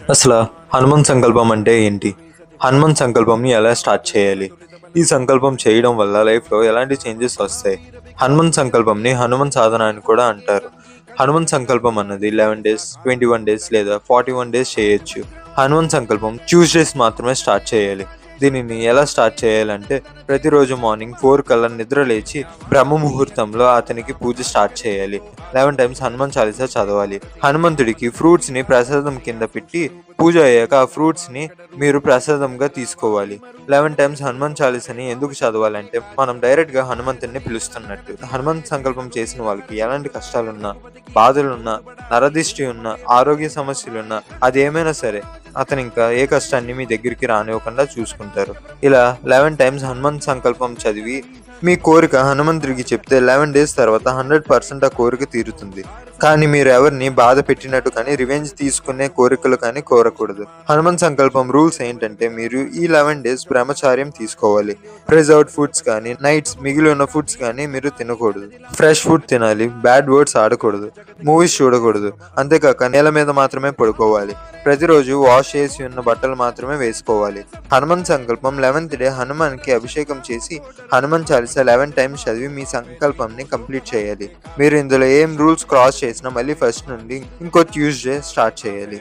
అసలు హనుమంత్ సంకల్పం అంటే ఏంటి? హనుమంత్ సంకల్పంని ఎలా స్టార్ట్ చేయాలి? ఈ సంకల్పం చేయడం వల్ల లైఫ్‌లో ఎలాంటి చేంజెస్ వస్తాయి? హనుమంత్ సంకల్పంని హనుమంత్ సాధన అని కూడా అంటారు. హనుమంత్ సంకల్పం అన్నది 11 డేస్, 21 డేస్ లేదా 41 డేస్ చేయొచ్చు. హనుమంత్ సంకల్పం ట్యూస్‌డేస్ మాత్రమే స్టార్ట్ చేయాలి. దీనిని ఎలా స్టార్ట్ చేయాలంటే ప్రతిరోజు మార్నింగ్ 4 కల్లా నిద్ర లేచి బ్రహ్మ ముహూర్తంలో అతనికి పూజ స్టార్ట్ చేయాలి. 11 టైమ్స్ హనుమాన్ చాలీసా చదవాలి. హనుమంతుడికి ఫ్రూట్స్‌ని ప్రసాదం కింద పెట్టి పూజ అయ్యాక ఆ ఫ్రూట్స్‌ని మీరు ప్రసాదంగా తీసుకోవాలి. 11 టైమ్స్ హనుమాన్ చాలీసాని ఎందుకు చదవాలంటే మనం డైరెక్ట్‌గా హనుమంతుడిని పిలుస్తున్నట్టు. హనుమంత్ సంకల్పం చేసిన వాళ్ళకి ఎలాంటి కష్టాలున్నా, బాధలున్నా, నరదిష్టి ఉన్నా, ఆరోగ్య సమస్యలున్నా అదేమైనా సరే అతనింకా ఏ కష్టాన్ని మీ దగ్గరికి రానివ్వకుండా చూసుకుంటారు. ఇలా 11 టైమ్స్ హనుమంత్ సంకల్పం చదివి మీ కోరిక హనుమంతుడికి చెప్తే 11 డేస్ తర్వాత 100% ఆ కోరిక తీరుతుంది. కానీ మీరు ఎవరిని బాధ పెట్టినట్టు కానీ, రివెంజ్ తీసుకునే కోరికలు కానీ కోరకూడదు. హనుమంత్ సంకల్పం రూల్స్ ఏంటంటే మీరు ఈ 11 డేస్ బ్రహ్మచార్యం తీసుకోవాలి. ప్రిజర్వ్డ్ ఫుడ్స్ కానీ, నైట్స్ మిగిలి ఉన్న ఫుడ్స్ కానీ మీరు తినకూడదు. ఫ్రెష్ ఫుడ్ తినాలి. బ్యాడ్ వర్డ్స్ ఆడకూడదు. మూవీస్ చూడకూడదు. అంతేకాక నేల మీద మాత్రమే పడుకోవాలి. ప్రతిరోజు వాష్ చేసి ఉన్న బట్టలు మాత్రమే వేసుకోవాలి. హనుమంత్ సంకల్పం 11th డే హనుమాన్‌కి అభిషేకం చేసి హనుమాన్ చాలీసా 11 టైమ్స్ చదివి మీ సంకల్పంని కంప్లీట్ చేయాలి. మీరు ఇందులో ఏం రూల్స్ క్రాస్ చేసినా మళ్ళీ ఫస్ట్ నుండి ఇంకో ట్యూస్‌డే స్టార్ట్ చేయాలి.